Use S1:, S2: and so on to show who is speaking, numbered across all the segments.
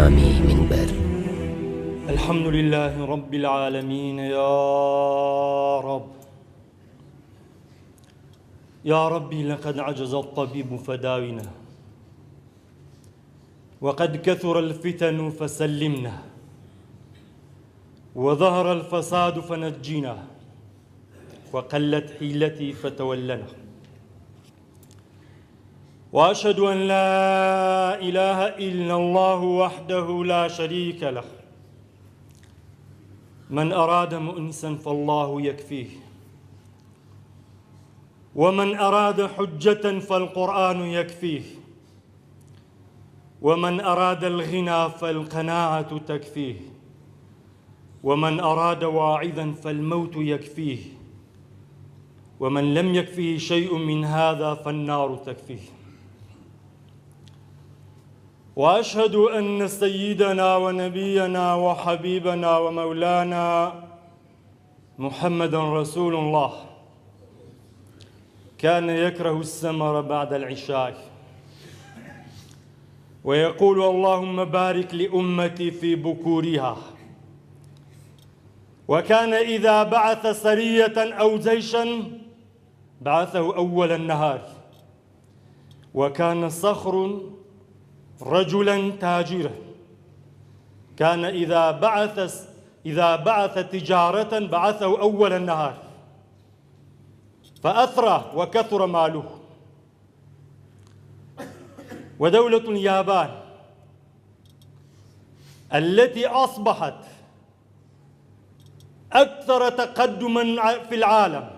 S1: إمامي منبر.
S2: الحمد لله رب العالمين. رب يا ربي لقد عجز الطبيب فداونا، وقد كثر الفتن فسلمنا، وظهر الفساد فنجينا، وقلت حيلتي فتولنا. وأشهد أن لا إله إلا الله وحده لا شريك له، من أراد مؤنسا فالله يكفيه، ومن أراد حجة فالقرآن يكفيه، ومن أراد الغنى فالقناعة تكفيه، ومن أراد واعظا فالموت يكفيه، ومن لم يكفيه شيء من هذا فالنار تكفيه. وأشهد أن سيدنا ونبينا وحبيبنا ومولانا محمد رسول الله كان يكره السمر بعد العشاء، ويقول اللهم بارك لأمتي في بكورها، وكان إذا بعث سرية أو جيشا بعثه أول النهار، وكان صخر رجلا تاجرا، كان إذا بعث تجارة بعثه أول النهار، فأثرى وكثر ماله. ودولة اليابان التي أصبحت أكثر تقدما في العالم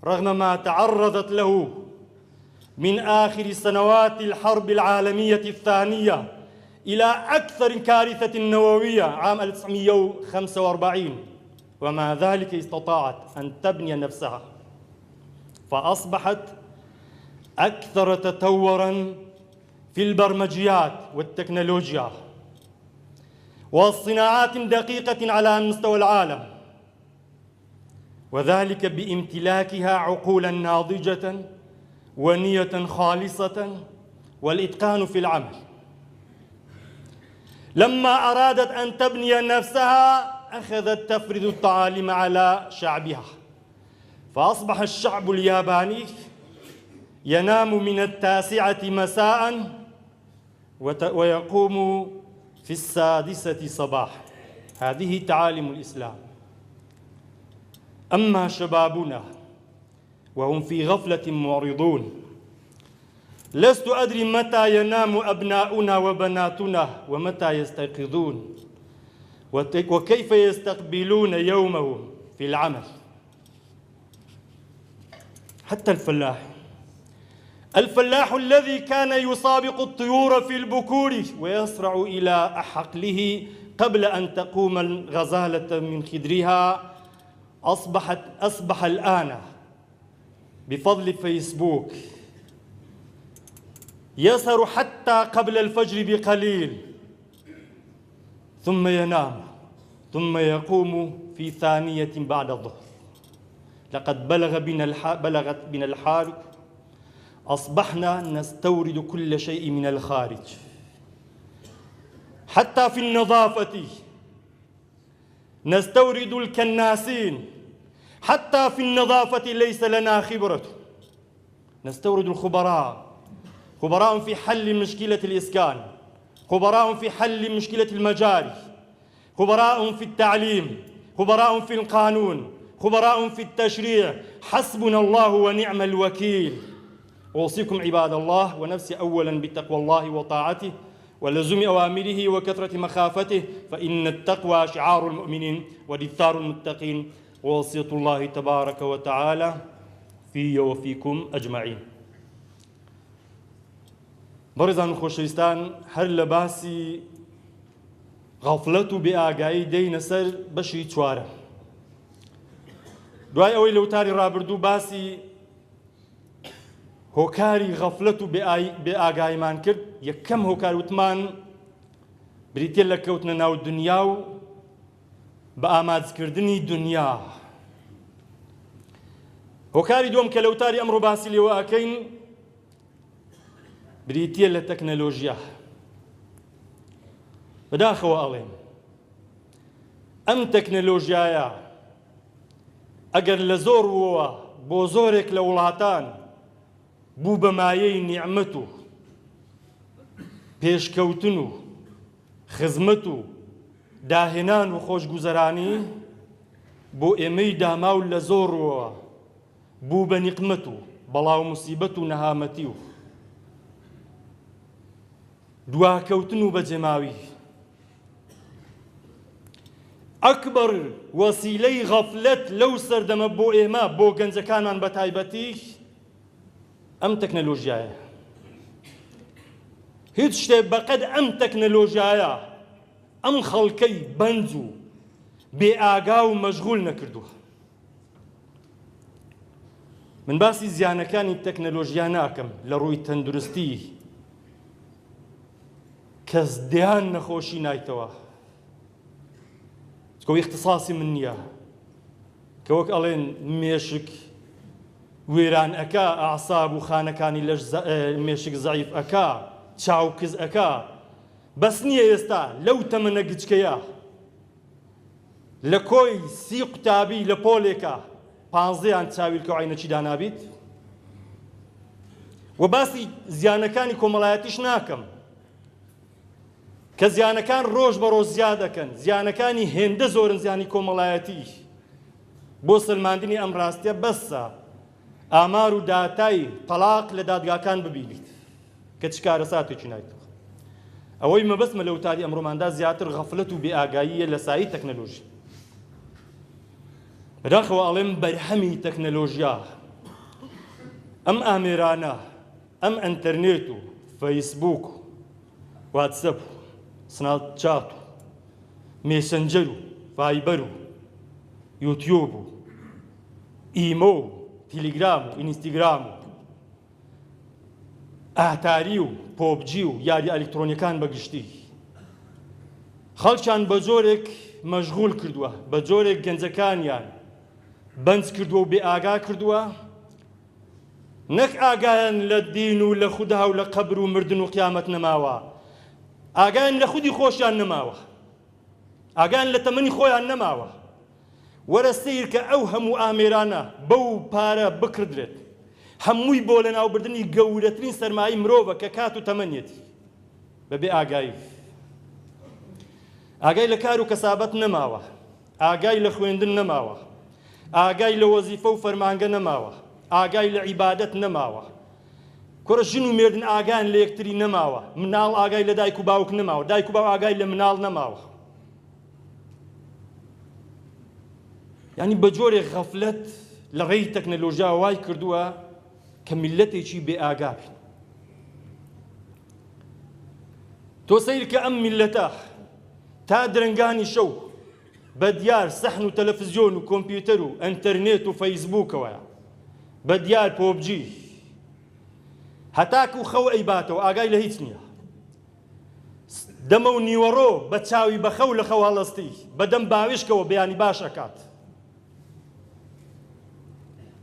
S2: رغم ما تعرضت له من آخر سنوات الحرب العالمية الثانية إلى أكثر كارثة نووية عام 1945، ومع ذلك استطاعت أن تبني نفسها، فأصبحت أكثر تطوراً في البرمجيات والتكنولوجيا والصناعات دقيقة على مستوى العالم، وذلك بامتلاكها عقولاً ناضجة ونية خالصة والإتقان في العمل. لما أرادت أن تبني نفسها أخذت تفرض التعاليم على شعبها، فأصبح الشعب الياباني ينام من 9 مساء ويقوم في 6 صباحا. هذه تعاليم الإسلام. أما شبابنا وهم في غفلة معرضون، لست أدري متى ينام أبناؤنا وبناتنا ومتى يستيقظون وكيف يستقبلون يومهم في العمل. حتى الفلاح الذي كان يسابق الطيور في البكور ويسرع إلى حقله قبل أن تقوم الغزالة من خدرها أصبح الآن بفضل فيسبوك يسهر حتى قبل الفجر بقليل، ثم ينام، ثم يقوم في ثانية بعد الظهر. لقد بلغت بنا الحال أصبحنا نستورد كل شيء من الخارج، حتى في النظافة نستورد الكناسين، حتى في النظافة ليس لنا خبرة، نستورد خبراء في حل مشكلة الإسكان، خبراء في حل مشكلة المجاري، خبراء في التعليم، خبراء في القانون، خبراء في التشريع. حسبنا الله ونعم الوكيل. أوصيكم عباد الله ونفسي أولا بتقوى الله وطاعته ولزوم أوامره وكثرة مخافته، فإن التقوى شعار المؤمنين ودثار المتقين، ووصية الله تبارك وتعالى في وفيكم أجمعين. بەڕێزان خۆشەویستان، هەر لە باسی غەفڵەت و بێئاگایی دەینە سەر بەشی 4. دوای ئەوەی لە وتاری ڕابردوو باسی هۆکاری غەفڵەت و بێئاگاییمان کرد، یەکەم هۆکار وتمان بریتیە لە کەوتنە ناو دنیا و بە ئامادەکردنی دنیا. هۆکاری دووەم کە لە وتاری ئەمڕۆ باسی لێوە ئەکەین بریتیە لە تەکنەلۆژیا. بەداخەوە ئەڵێم ئەم تەکنەلۆژیایە ئەگەر لە زۆر وەوە بۆ زۆرێک لە وڵاتان بوو بە مایەی نیعمەت و پێشکەوتن و خزمەت و داهێنان و خۆشگوزەرانی، بۆ ئێمەی داماو لە زۆرەوە بوو بە نیقمەت و بەڵاو موسیبەت و نەهامەتی و دواکەوتن و بەجێماوی. ئەکبەر وەسیلەی غەفلەت لەو سەردەمە بۆ ئێمە بۆ گەنجەکانمان بە تایبەتی ئەم تەکنەلۆژیایە. هیچ شتێک بەقەد ئەم تەکنەلۆژیایە ئەم خەڵکەی بەنج و بێئاگا و مەشغول نەکردووە. من باسی زیانەکانی تەکنەلۆژیا ناکەم لە ڕووی تەندروستی، کەس دەیان نەخۆشی نایتەوە، چکە اختصاصی من نییە کە وەک ئەڵێن مێشک وێران ئەکا، ئەعساب و خانەکانی لەش مێشک زەعیف ئەکا، چاوکز ئەکا. بەس نییە ئێستا لەو تەمەنە گچکەیە لە کۆی 30 قوتابی لە پۆلێکە 15یان چاویلکە و عینەکی دانابیت. و باسی زیانەکانی کۆمەڵایەتیش ناکەم کە زیانەکان ڕۆژ بە ڕۆژ زیاد دەکەن. زیانەکانی هێندە زۆرن زیانی کۆمەڵایەتی. بۆ سلماندنی ئەم ڕاستیە بەسە ئامار و داتای تەلاق لە دادگاکان ببینیت کە چ کارە ساتێکی نایتەوە. ئەوەی مەبەستمە لە وتاری ئەمڕۆماندا زیاتر غەفلەت و بێئاگاییە لە سایی تەکنەلۆژی. بەداخەوە ئەڵێم بەرهەمی تەکنەلۆژیا، ئەم ئامێرانە، ئەم ئەنتەرنێت و فەیسبووک و واتسەپ و سناپچات و مێسەنجەر و ڤایبەر و یوتیوب و ئیمۆ و تیلیگرام و ئینستاگرام و ئاتاری و پۆبجی و یاری ئەلکترۆنیەکان بەگشتی خەڵکیان بە جۆرێک مەشغول کردووە، بە جۆرێک گەنجەکانیان بەنج کردووە و بێئاگا کردووە. نەک ئاگایان لە دین و لە خودا و لە قەبر و مردن و قیامەت نەماوە، ئاگایان لە خودی خۆشیان نەماوە، ئاگایان لە تەمەنی خۆیان نەماوە. وەرە سیر کە ئەو هەموو ئامێرانە بەو پارە بکردرێت، هەمووی بۆ لە ناوبردنی گەورەترین سەرمایی مرۆڤە کە کات و تەمەنیەتی بەبێ ئاگایی. ئاگای لە کار و کەسابەت نەماوە، ئاگای لە خوێندن نەماوە، ئاگای لە وەزیفە و فەرمانگە نەماوە، ئاگای لە عیبادەت نەماوە. کوڕە ژن و مێردن ئاگایان لە یەکتری نەماوە، مناڵ ئاگای لە دایک و باوک نەماوە، دایک و باو ئاگای لە مناڵ نەماوە. یعنی بە جۆرێک غەفلەت لە ڕێی تەکنەلۆژیا وای کردووە کە میلەتێکی بێئاگا بین. تۆ سەیر کە ئەم میلەتە تا درنگانی شەو بە دیار سەحن و تەلەڤیزیۆن و کۆمپیوتەر و ئەنتەرنێت و فەیسبووکەوەیە، بە دیار پۆبجی، هەتاکو خەو ئەیباتەوە ئاگای لە هیچ نییە. دەمە و نیوەڕۆ بە چاوی بە خەو لە خەو هەڵەستی، بەدەم باویشکەوە بەیانی باش ئەکات.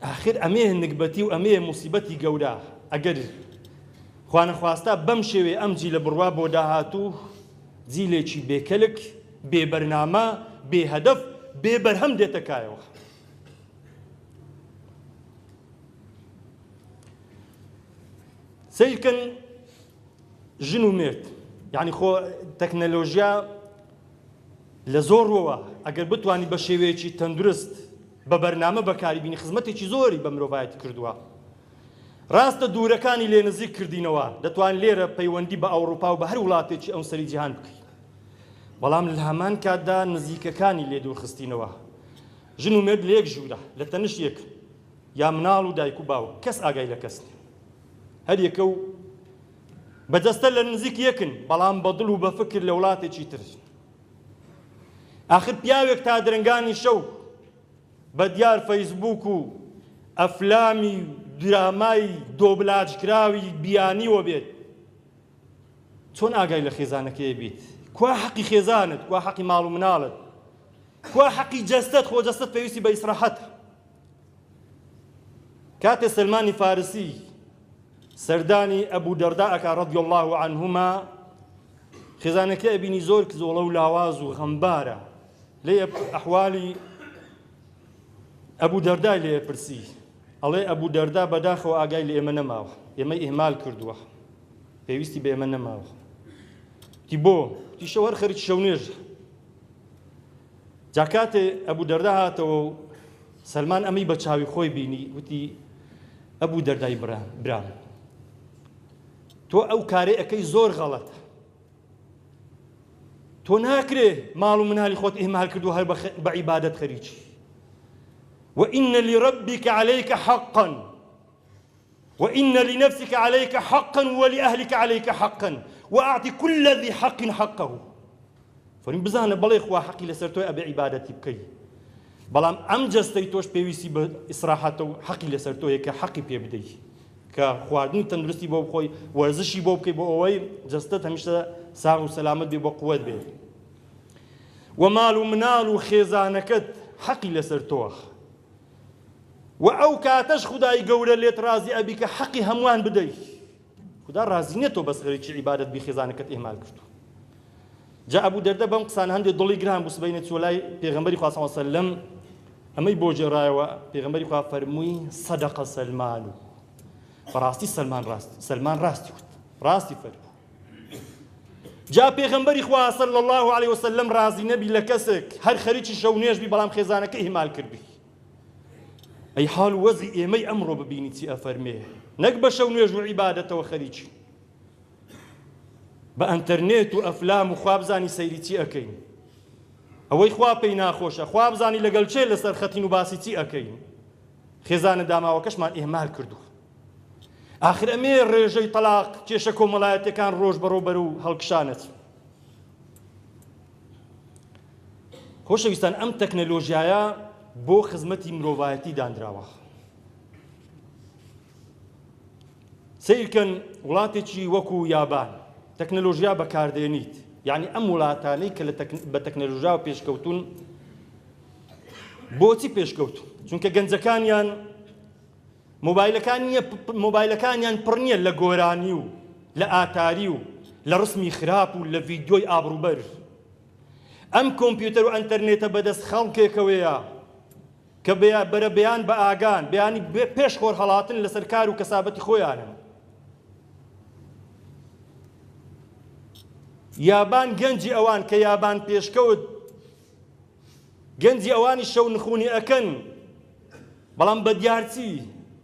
S2: ئاخر ئەمەیە نگبەتی و ئەمەیە موسیبەتی گەورە. ئەگەر خوا نەخواستا بەم شێوێ ئەم جی لە بڕوا بۆ داهاتوو جیلێکی بێکەلک، بێبەرنامە، بێهەدەف، بێبەرهەم دێتەکایەوە. سەیرکەن ژن و مێرد، یعنی خۆ تەکنەلۆژیا لە زۆرەوە ئەگەر بتوانی بە شێوەیەکی تەندروست بە بەرنامە بەکاری بینی خزمەتێکی زۆری بە مرۆڤایەتی کردووە. ڕاستە دوورەکانی لێ نزیک کردینەوە، دەتوان لێرە پەیوەندی بە ئەوڕۆپا و بە هەر وڵاتێکی ئەو سەری جیهان بکەین. بەڵام لە هەمان کاتدا نزیکەکانی لێ دوورخستینەوە. ژن و مێرد لە یەک ژوورە، لە تەنش یەک، یا مناڵ و دایک و باو، کەس ئاگای لە کەس نییە. هەر یەکە و بەدەستە لە نزیک یەکن، بەڵام بە دڵ و بە فکر لە وڵاتێکی تر. ئاخر پیاوێک تا درنگانی شەو بە دیار فەیسبووک و ئەفلامی درامای دۆبلاجکراوی بیانیوە بێت، چۆن ئاگای لە خێزانەکەی بیت؟ کوا حەقی خێزانت، کوا حەقی ماڵ و مناڵت، کوا حەقی جەستەت؟ خۆ جەستەت پێویستی بە ئیسراحەتە. کاتێ سەلمانی فارسی سەردانی ئەبوو دەردائەکە ڕەضی الله عنهما خێزانەکە ئەبینی زۆر زۆڵە و لاواز و غەمبارە. لێ ئەحوالی ئەبوو دەردای لێ پرسی، ئەڵێ ئەبوو دەردا بەداخەوە ئاگای لە ئێمە نەماوە، ئێمە ئیهمال کردووە، پێویستی بە ئێمە نەماوە. تی بۆ تی شەو هەر خەریکی شەو نوێژە. جا کاتێ ئەبوو دەردا هاتەوە و سەلمان ئەمەی بە چاوی خۆی بینی، وتی ئەبوو دەردای برام، تۆ ئەو کارێ ئەەکەی زۆر غەڵەتە، تۆ ناکرێ ماڵ و مناڵی خۆت ئیهمال کردو هەر بە عیبادەت خەریکی. وإن لربك عليك حقا وإن لنفسك عليك حقا ولأهلك عليك حقا وأعط كل ذي حق حقه. فەرمی بزانە بەڵێ خوا حەقی لەسەر تۆی ئەبێ عیبادەتی بکەی، بەڵام ئەم جەستەی تۆش پێویستی بە ئیسراحەتە و حەقی لەسەر تۆیە کە حەقی پێ بدەی، کە خواردن تەندروستی بۆ بخۆی، وەرزشی بۆ بکەی بۆ ئەوەی جەستەت هەمیشە ساغ و سەلامەت بێ بۆ قووەت بێ. و ماڵ و مناڵ و خێزانەکەت حەقی لەسەر تۆە، و ئەو کاتەش خودای گەورە لێت ڕازی ئەبی کە حەقی هەمووان بدەی. خدا ڕازی نییە تۆ بەس خەریکی عیبادەت بی، خێزانەکەت ئیهمال کردو. جا ئەبوو دەردە بەم قسانە هەندێک دڵی گران بوو سبەینە چوە لای پێغەمبەری خوا صلی الله علیه وسلم، ئەمەی بۆ جێڕایەوە. پێغەمبەری خوا فەرمووی سەدەقە سەلمان، و بەڕاستی سەلمان ڕاستی وت، ڕاستی فەرموو. جا پێغەمبەری خوا صلی الله علیه وسلم ڕازی نەبی لە کەسێک هەر خەریکی شەو نوێژ بی بەڵام خێزانەکە ئیهمال کردبی. ئەی حاڵ و وەزی ئێمەی ئەمڕۆ ببینی چی ئەفەرمێ، نەک بە شەو نوێژ و عیبادەتەوە خەریکی، بە ئەنتەرنێت و ئەفلام و خوابزانی سەیری چی ئەەکەین، ئەوەی خوا پێی ناخۆشە، خوابزانی لەگەڵ چێ لەسەر خەتین و باسی چی ئەەکەین. خێزانە داماوەکەشمان ئیهمال کردو. ئاخر ئەمێ ڕێژەی تەلاق کێشە کۆمەڵایەتەکان ڕۆژ بەڕۆبەر و هەڵکشانەت. خۆشەویستان، ئەم تەکنەلۆژیایە بۆ خزمەتی مرۆڤایەتی دانراوە. سیرکەن وڵاتێکی وەکو یابان تەکنەلۆژیا بەکاردێنیت، یعنی ئەم وڵاتانەی کە بە تەکنەلۆژیا و پێشکەوتون. بۆچی پێشکەوتون؟ چونکە گەنجەکانیان مۆبایلەکانیان پڕ نییە لە گۆرانی و لە ئاتاری و لە ڕسمی خراپ و لە ڤیدیۆی ئابروبەر. ئەم کۆمپیوتەر و ئەنتەرنێتە بەدەست خەڵکێکەوەیە کە بەرە بەیان بە ئاگان، بەیانی پێش خۆر هەڵاتن لەسەر کار و کەسابەتی خۆیانن. یابان گەنجی ئەوان کە یابان پێشکەوت، گەنجی ئەوانی شەو نخوونی ئەکەن، بەڵام بەدیارچی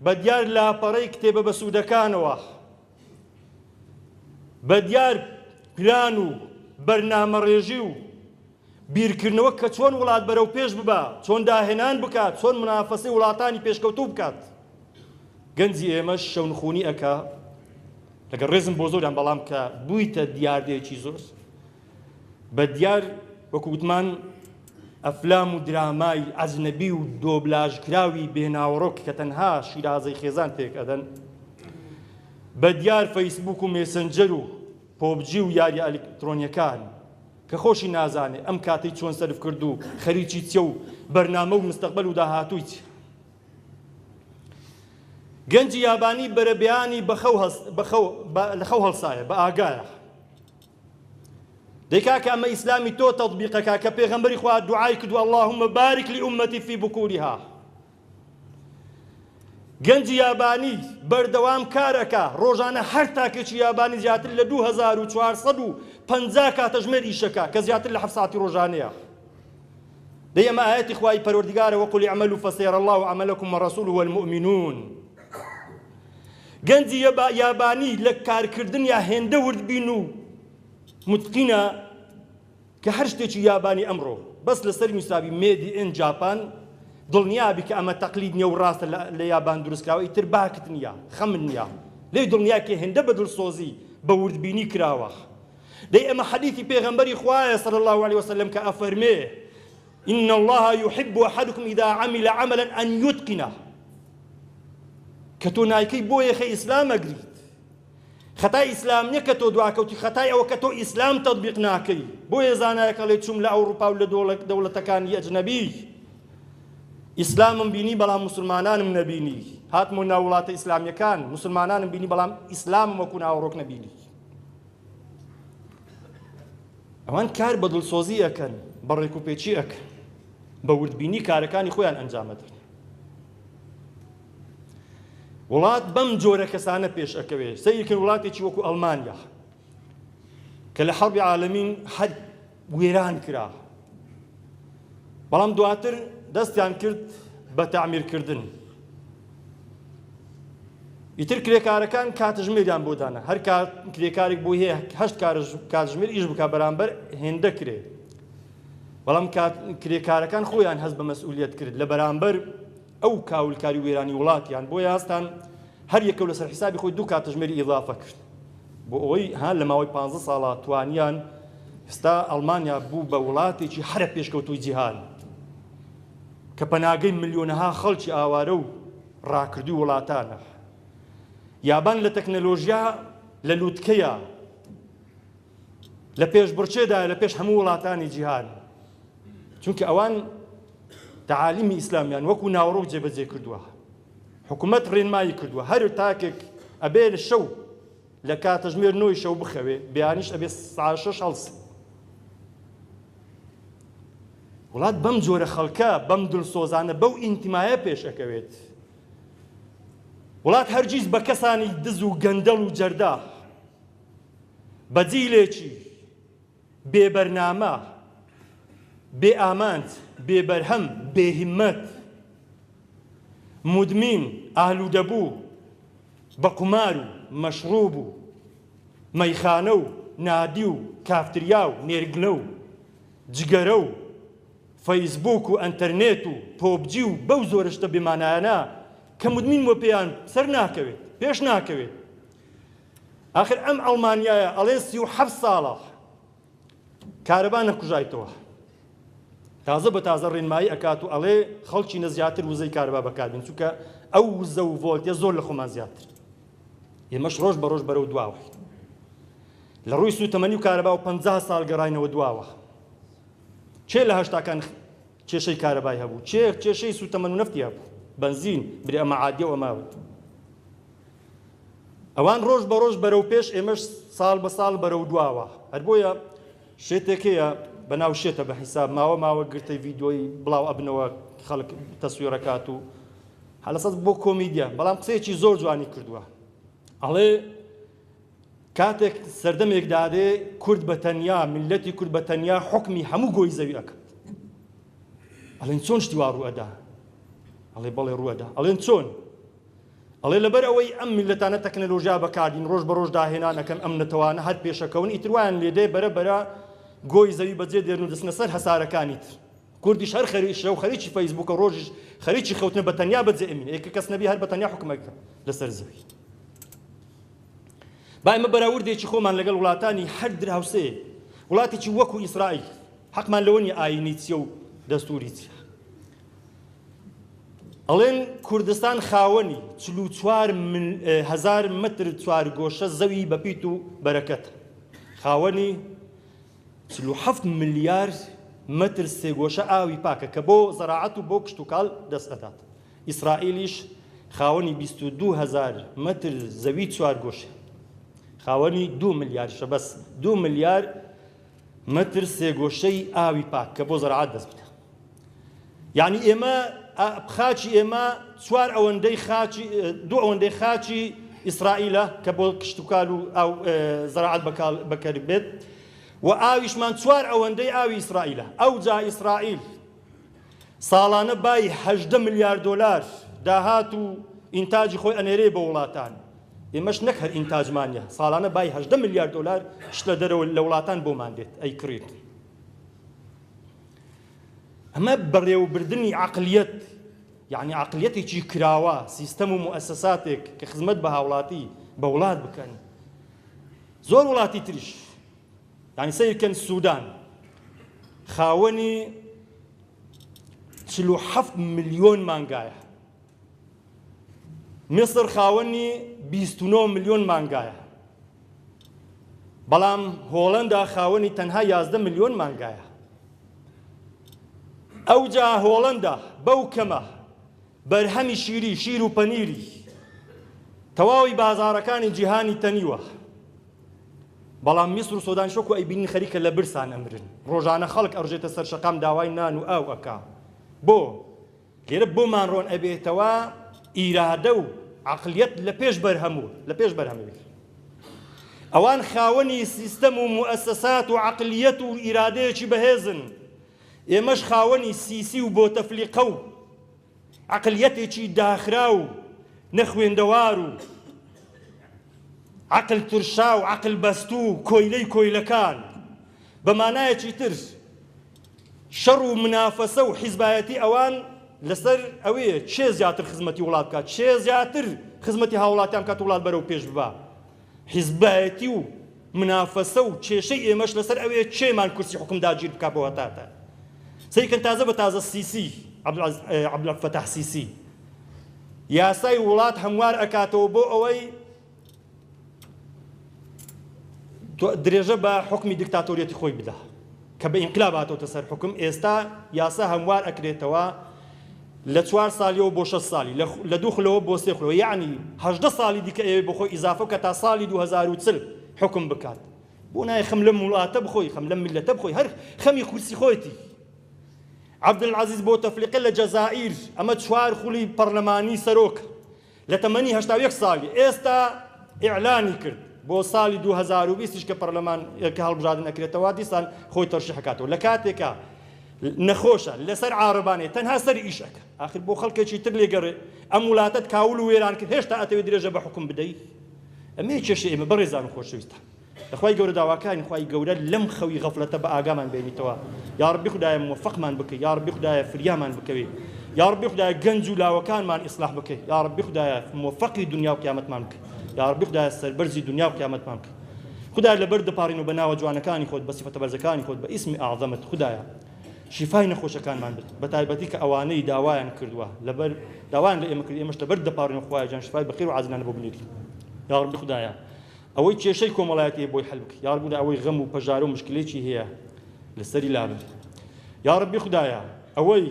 S2: بەدیار لاپەڕەی کتێبە بە سوودەکانەوە، بەدیار پلان و بەرنامەڕێژی و بیرکردنەوە کە چۆن وڵات بەرەو پێش ببا، چۆن داهێنان بکات، چۆن منافەسەی وڵاتانی پێشکەوتوو بکات. گەنجی ئێمەش شەو نخوونی ئەکا، لەگەڵ ڕێزم بۆ زۆریان، بەڵام کە بوویتە دیاردەیەکی زۆر بە دیار وەکو وتمان ئەفلام و درامای ئەجنەبی و دۆبلاژکراوی بێناوەڕۆک کە تەنها شیرازەی خێزان تێک ئەدەن، بە دیار فەیسبوک و مێسنجەر و پۆبجی و یاری ئەلکترۆنیەکان کە خۆشی نازانێ ئەم کاتەی چۆن سەرف کرد و خەریکی چیە و بەرنامە و مستەقبەل و داهاتووی چیە. گەنجی یابانی بەرەبیانی لە خەو هەڵسایە، بە ئاگایە. دەیکا کە ئەمە ئیسلامی تۆ تەطبیقەکە کە پێغەمبەری خوا دوعای کردو اللهم بارك لأمتي في بكورها. گەنجی یابانی بەردەوام کارەکە، ڕۆژانە هەر تاکێکی یابانی زیاتر لە 2450 کاتەژمێر ئیشەکە کە زیاتر لە 7 ساعتی ڕۆژانەیە. دەی ئەمە ئاەتی خوای پەروەردگارە وەقل اعملوا فسيرى الله عملكم ورسوله والمؤمنون. گەنجی یابانی لە کارکردن یا هێندە وردبین و متقینە کە هەر شتێکی یابانی ئەمڕۆ بەس لەسەر نووسابی مێدی ئین جاپان دڵنیابی کە ئەمە تەقلید نییە و ڕاستە لە یابان دروستکراوە، ئیتر باکت نییە، خەمن نییە، لێی دڵنیا کە هێندە بە دڵسۆزی بە وردبینی کراوە. دەی ئەمە حەدیثی پێغەمبەری خوایە صلی الله عليه وسلم کە ئەفەرمێ إن الله يحب أحدكم إذا عمل عملا أن يتقنه. کە تۆ نایکەی بۆ یەخە ئیسلام ئەگریت، خەتای ئیسلام نییە کە تۆ دواکەوتی، خەتای ئەوە کە تۆ ئیسلام تەطبیق ناکەی. بۆیە زانایەکە لێ چوم لە ئەوروپا و لە دەوڵەتەکانی ئەجنەبی ئیسلامم بینی بەڵام موسڵمانانم نەبینی، هاتمۆ ناو وڵاتە ئیسلامیەکان مسلمانانم بینی بەڵام ئیسلامم وەکو ناوەڕۆک نەبینی. ئەوان کار بە دڵسۆزی ئەکەن بە ڕێکوپێکی ئەکەن بە وردبینی کارەکانی خۆیان ئەنجامەدەن وڵات بەم جۆرە کەسانە پێش ئەکەوێت سەیرکرد وڵاتێکی وەکو ئەڵمانیا کە لە حەربی عالەمین هەر وێران کرا بەڵام دواتر دەستیان کرد بە تەعمیرکردن ئیتر کرێکارەکان کاتژمێریان بۆ دانا هەر کرێکارێک بۆ هەیە 8 کاتژمێر ئیش بکات بەرامبەر هێندە کرێ بەڵام کرێکارەکان خۆیان هەست بە مەسئولیەت کرد لە بەرامبەر ئەو کاولکاری وێرانی وڵاتیان بۆ یاستان هەر یەکەو لەسەر حیسابی خۆی 2 کاتژمێری ئیضافە کرد بۆ ئەوەی لە ماوەی 15 ساڵە توانیان ئێستا ئەڵمانیا بوو بە وڵاتێکی هەرە پێشکەوتووی جیهان کە پەناگەی ملیۆنەها خەڵکی ئاوارە و ڕاکردووی وڵاتانە یابان لە تەکنەلۆژیا لە لووتکەیە لە پێشبڕچێدایە لە پێش هەموو وڵاتانی جیهان چونکە ئەوان تعالیمی ئیسلامیان وەکو ناوەڕۆک جێبەجێ کردووە حکوومەت ڕێنمایی کردووە هەر تاکێک ئەبێ لە شەو لە کاتەژمێر 9 شەو بخەوێ بەیانیش ئەبێ ساعت 6 هەڵس وڵات بەم جۆرە خەڵکە بەم دڵسۆزانە بەو ئینتیمایە پێش ئەکەوێت وڵات هەرگیز بە کەسانی دز و گەندەڵ و جەردا بە جیلێکی بێبەرنامە بێ ئامانج بێبەرهەم بێهیممەت مدمین ئالوودەبوو بە قومار و مەشروب و مەیخانە و نادی و کافتریا و نێرگلە و جگەرە و فەیسبوک و ئەنتەرنێت و پۆبجی و بەو زۆرشتە بێمانایانە کە مدمین وە پێیان سەر ناکەوێت پێش ناکەوێت ئاخر ئەم ئەڵمانیایە ئەڵێ 37 ساڵە کارەبا نەکوژایتەوە تازە بە تازە ڕێنمایی ئەکات و ئەڵێ خەڵکی نەزیاتر وزەی کارەبا بەکاربێن چونکە ئەو وزە و ڤۆڵتێ زۆر لە خۆمان زیاتر ئێمەش ڕۆژ بە ڕۆژ بەرەو دواوە لە ڕووی سوتەمەنی و کارەبا و 50 ساڵ گەڕاینەوە دواوە چێ لە هەشتاکان کێشەی کارەبای هەبوو کێشەی سوتەمەن و نەفتی هەبوو بنزین برێ ئەمە عادیە و ئەماوت ئەوان ڕۆژ بە ڕۆژ بەرەو پێش ئێمەش ساڵ بە ساڵ بەرەو دواوە هەر بۆیە شێتێکەیە بەناو شێتە بە حیساب ماوە گرتەی ڤیدۆی بڵاو ئەبنەوە خەڵک تەسویرەکات و هەلەسەد بۆ کۆمیدیە بەڵام قسەیەکی زۆر جوانی کردووە ئەڵێ کاتێک سەردەمێک دادێ کورد بە تەنیا میلەتی کورد بە تەنیا حوکمی هەموو گۆی زەوی ئەکات ئەڵێن چۆن شتی وا ڕوئەدا ئەڵێ بەڵێ ڕوئەدا ئەڵێن چۆن ئەڵێ لەبەر ئەوەی ئەم میلەتانە تەکنەلۆژیا بەکاردین ڕۆژ بە ڕۆژ داهێنانەکەن ئەم نەتەوانە هەر پێشەکەون ئیتر وایان لێدێ بەرە گۆی زەوی بەجێ دێن و دەستنە سەر هەسارەکانی تر کوردیش هەر خەریشە و خەریکی فەیسبووکە ڕۆژیش خەریکی خەوتنە بە تەنیا بەجێ ئەمین ئێکە کەس نەبی هەر بە تەنیا حکومەکە لەسەر زەوی با ئێمە بەراوردێکی خۆمان لەگەڵ وڵاتانی هەر دراوسێ وڵاتێکی وەکو ئیسرائیل حەقمان لەوە نیە ئایینی چیە و دەستوری چیە ئەڵێن کوردستان خاوەنی 44,000 متر چوارگۆشە زەوی بەپیت و بەرەکەتە خاوەنی 47 ملیار متر سێگۆشە ئاوی پاکە کە بۆ زەراعەت و بۆ کشت و کاڵ دەست ئەدات ئیسرائیلیش خاوەنی 22,000 متر زەوی چوارگۆشە خاوەنی 2 ملیارشە بەس 2 ملیار متر سێگۆشەی ئاوی پاک کە بۆ زەراعەت دەست بدە یعنی ئێمە خاچی ئێمە 4 ئەوەندەی خاچی 2 ئەوەندەی خاچی ئیسرائیلە کە بۆ کشت و کال و ئەو زەراعەت بەکار بێت و ئاویشمان 4 ئەوەندەی ئاوی ئیسرائیلە ئەو جا ئیسرائیل ساڵانە بای 18 ملیار دۆلار داهات و ئینتاجی خۆی ئەنێرێ بە وڵاتان ئێمەش نەک هەر ئینتاجمانە ساڵانە بای 18 ملیار دۆلار شت لە دەرەوە لە وڵاتان بۆمان دێت ئەی کڕیت ئەمە بەڕێوەبردنی عەقلیەت یعنی عەقلیەتێکی کراوە سیستەم و موئەسەساتێک کە خزمەت بە هاوڵاتی بە وڵات بکەن زۆر وڵاتی تریش یعنی سەیرکەن سوودان خاوەنی 47 ملیۆن مانگایە میسر خاوەنی 29 ملیۆن مانگایە بەڵام هۆڵەندا خاوەنی تەنها 11 ملیۆن مانگایە ئەو جا هۆڵەندا بەو کەمە بەرهەمی شیری شیر و پەنیری تەواوی بازارەکانی جیهانی تەنیوە بەڵام میسر و سۆدان شۆک و ئەیبینی خەریکە لە برسان ئەمرن ڕۆژانە خەڵک ئەڕژێتە سەر شەقام داوای نان و ئاو ئەکا بۆ لێرە بۆمان ڕۆن ئەبێتەوە ئیرادە و عەقلیەت لە پێش بەرهەمووی ئەوان خاوەنی سیستەم و موئەسەسات و عەقلیەت و ئیرادەیەکی بەهێزن ئێمەش خاوەنی سیسی و بۆ تەفلیقە و عەقلیەتێکی داخرا و نەخوێندەوار و عەقل ترشا و عەقل بەستوو و کۆیلەی کۆیلەکان بە مانایەکی تر شەڕ و منافەسە و حیزبایەتی ئەوان لەسەر ئەوەیە چێ زیاتر خزمەتی وڵات بکات چێ زیاتر خزمەتی هاوڵاتیان بکات وڵات بەرەو پێش ببا حیزبایەتی و منافەسە و کێشەی ئێمەش لەسەر ئەوەیە چێمان کورسی حکم داگیر بکات بۆ هەتاتە سەیکەن تازە بە تازە سیسی عەبدولفەتاح سیسی یاسای وڵات هەموار ئەکاتەوە بۆ ئەوەی درێژە بە حکمی دیکتاتۆریەتی خۆی بدا کە بە ئینقلاب هاتۆتە سەر حکم ئێستا یاسا هەموار ئەکرێتەوە لە 4 ساڵیەوە بۆ 6 ساڵی لە 2 خولەوە بۆ 3 خولەوە یعنی 18 ساڵی دیکە ئێوێ بۆ خۆی ئیزافە کە تا ساڵی 2040 حکم بکات بۆ نایە خەم لەم وڵاتە بخۆی خەم لەم میلەتە بخۆی هەر خەمی کورسی خۆیتی عەبدولعەزیز بۆ تەفلیقە لە جەزائیر ئەمە 4 خولی پەرلەمانی سەرۆک لە تەمەنی 81 ساڵی ئێستا ئیعلانی کرد بۆ ساڵی 2020 کە پەرلەمان کە هەڵبژاردن ئەکرێتەوە دیسان خۆی تەرشیحەکاتەوە لە کاتێکە نەخۆشە لەسەر عارەبانێ تەنها سەر ئیشەکە ئاخر بۆ خەڵکێکی تر لێگەڕێ ئەم وڵاتت کاول و وێران کرد هێشتا ئەتەوێت درێژە بە حکم بدەیت ئەمێ کێشە ئێمە بەڕێزان و خۆشەویستە لەخوای گەورە داواکانی خوای گەورە لەم خەوی غەفلەتە بە ئاگامان بێنیتەوە یا ڕەبی خودایە موفقمان بکەی یا ڕەبی خودایە فریامان بکەوێ یا ڕەبی خودایە گەنج و لاوەکانمان ئیسلاح بکەی یا ڕەبی خودایە موفقی دنیا و قیامەتمان بکەی یا ڕەبی خودایە سەربەرزی دنیا و قیامەتمان بکەی خدای لەبەر دەپارین و بە ناوە جوانەکانی خۆت بە سیفەتە بەرزەکانی خۆت بە ئیسمی ئاعظەمت خدایە شیفای نەخۆشەکانمان بێت بە تایبەتی کە ئەوانەی داوایان کردووە لەبەر داوایان لە ئێمە کرد ئێمەش لەبەر دەپارین و خوایە جان شیفای بەخێر و عاجلانە بۆ بنێری یا ڕەبی خدایە ئەوەی کێشەی کۆمەڵایەتی بۆی حەل بکەی یا ڕەبی ئەوەی غەم و پەژار و مشکلێکی هەیە لەسەری لابێت یا ڕەبی خدایە ئەوەی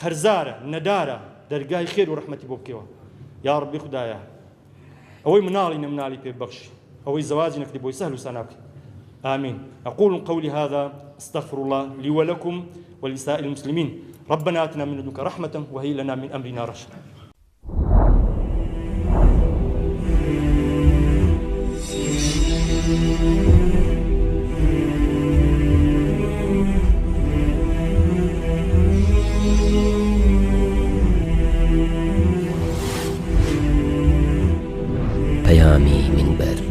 S2: قەرزارە نەدارە دەرگای خێر و ڕەحمەتی بۆ بکەوە یا ڕەبی خدایە ئەوەی مناڵی نەمناڵی پێ بەخشی ئەوەی زەواجی نەکردی بۆی سەهل و ساناو بکەی آمين أقول قولي هذا استغفر الله لي ولكم ولسائر المسلمين ربنا آتنا من لدنك رحمة وهيئ لنا من أمرنا رشدا
S1: پیامی منبر